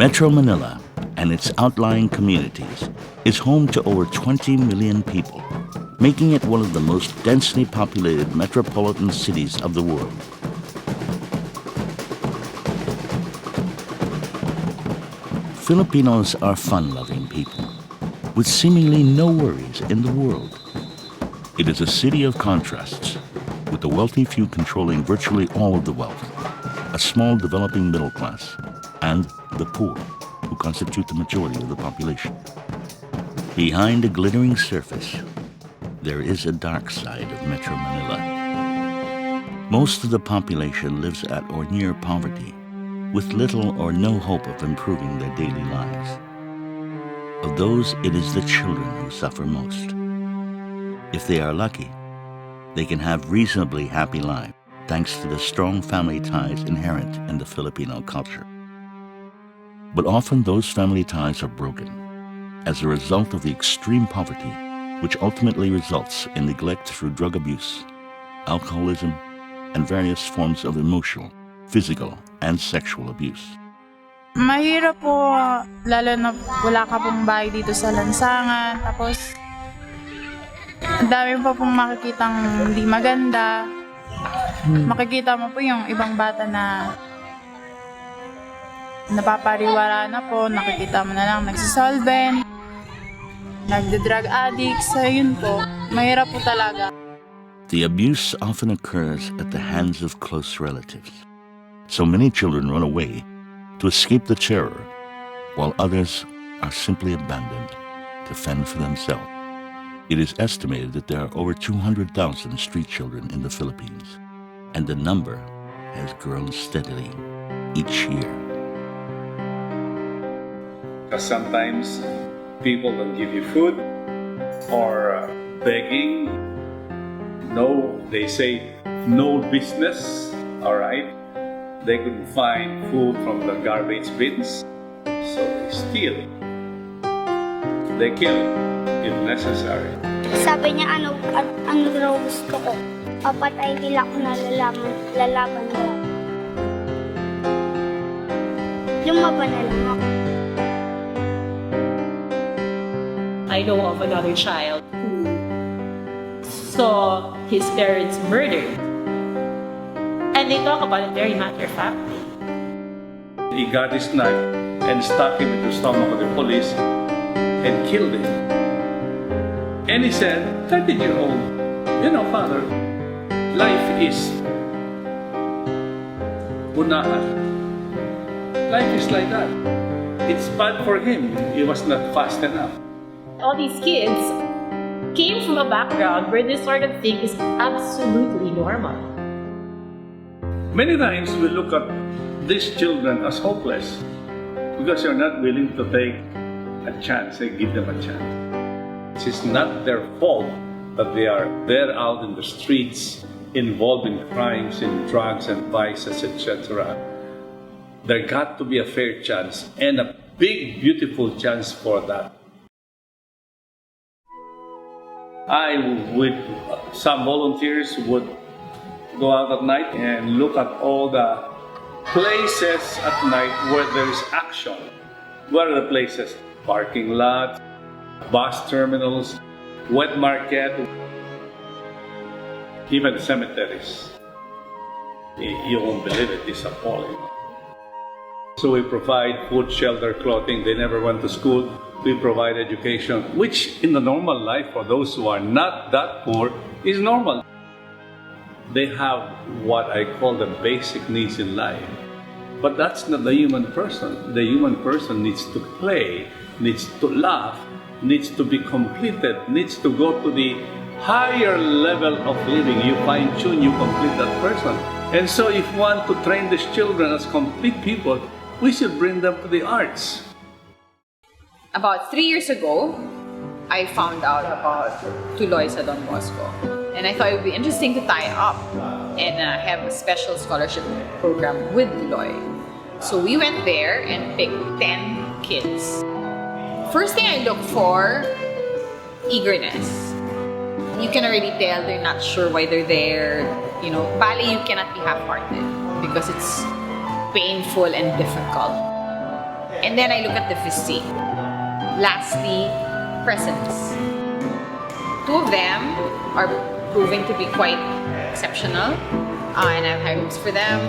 Metro Manila and its outlying communities is home to over 20 million people, making it one of the most densely populated metropolitan cities of the world. Filipinos are fun-loving people, with seemingly no worries in the world. It is a city of contrasts, with the wealthy few controlling virtually all of the wealth, a small developing middle class, and the poor, who constitute the majority of the population. Behind a glittering surface, there is a dark side of Metro Manila. Most of the population lives at or near poverty, with little or no hope of improving their daily lives. Of those, it is the children who suffer most. If they are lucky, they can have reasonably happy lives, thanks to the strong family ties inherent in the Filipino culture. But often those family ties are broken as a result of the extreme poverty, which ultimately results in neglect through drug abuse, alcoholism, and various forms of emotional, physical, and sexual abuse. Mahirap po, lalo na wala ka pong bahay dito sa lansangan. Tapos, ang dami pa pong makikitang hindi maganda. Makikita mo po yung ibang bata na napapariwara na po. Nakikita mo na lang nagsisolvent, nagda-drug addicts. So yun po, mahirap po talaga. The abuse often occurs at the hands of close relatives. So many children run away to escape the terror, while others are simply abandoned to fend for themselves. It is estimated that there are over 200,000 street children in the Philippines, and the number has grown steadily each year. Because sometimes people don't give you food or begging. No, they say no business, all right? They couldn't find food from the garbage bins, so they steal. They kill if necessary. Sabi niya ano raw gusto ko. Papatay nila ako na lalaban nila. Lumaban na lang ako. I know of another child who saw his parents murdered. And they talk about it very matter-of-factly. He got his knife and stuck him into the stomach of the police and killed him. And he said, 13-year-old, father, life is unahan. Life is like that. It's bad for him. He was not fast enough. All these kids came from a background where this sort of thing is absolutely normal. Many times we look at these children as hopeless because you're not willing to take a chance and give them a chance. It's not their fault that they are there out in the streets involved in crimes, in drugs and vices, etc. There got to be a fair chance and a big, beautiful chance for that. Some volunteers would go out at night and look at all the places at night where there is action. What are the places? Parking lots, bus terminals, wet market, even cemeteries. You won't believe it, it's appalling. So we provide food, shelter, clothing. They never went to school. We provide education, which in the normal life for those who are not that poor is normal. They have what I call the basic needs in life. But that's not the human person. The human person needs to play, needs to laugh, needs to be completed, needs to go to the higher level of living. You fine-tune, you complete that person. And so if you want to train these children as complete people, we should bring them to the arts. About 3 years ago, I found out about Tuloy sa Don Bosco. And I thought it would be interesting to tie up and have a special scholarship program with Tuloy. So we went there and picked 10 kids. First thing I look for, eagerness. You can already tell they're not sure why they're there. Ballet, you cannot be half-hearted because it's painful and difficult. And then I look at the physique. Lastly, presence. Two of them are proving to be quite exceptional, and I have high hopes for them.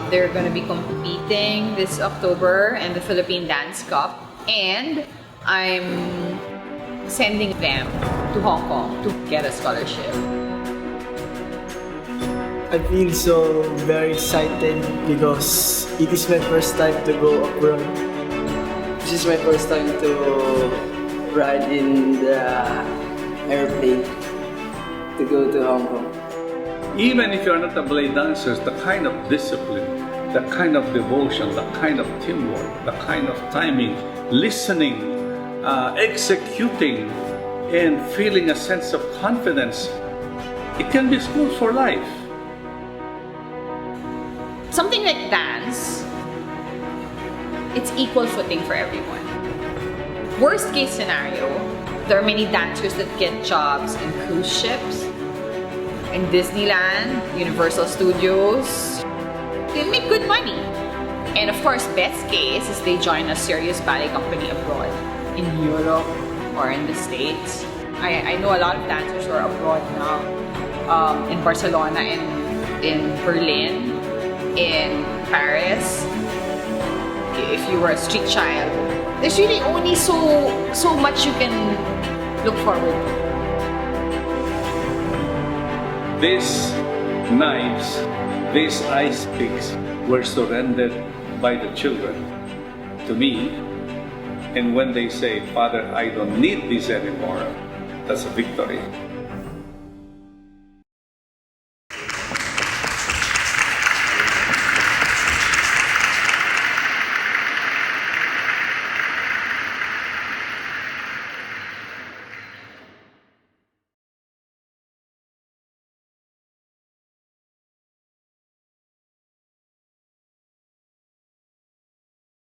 They're going to be competing this October in the Philippine Dance Cup, and I'm sending them to Hong Kong to get a scholarship. I feel so very excited because it is my first time to go abroad. This is my first time to ride in the airplane to go to Hong Kong. Even if you're not a ballet dancer, the kind of discipline, the kind of devotion, the kind of teamwork, the kind of timing, listening, executing, and feeling a sense of confidence, it can be school for life. Something like dance, it's equal footing for everyone. Worst case scenario, there are many dancers that get jobs in cruise ships, in Disneyland, Universal Studios. They make good money. And of course, best case is they join a serious ballet company abroad, in Europe or in the States. I know a lot of dancers who are abroad now, in Barcelona and in Berlin, in Paris. If you were a street child, there's really only so much you can look forward to. These knives, these ice picks were surrendered by the children to me. And when they say, "Father, I don't need this anymore," that's a victory.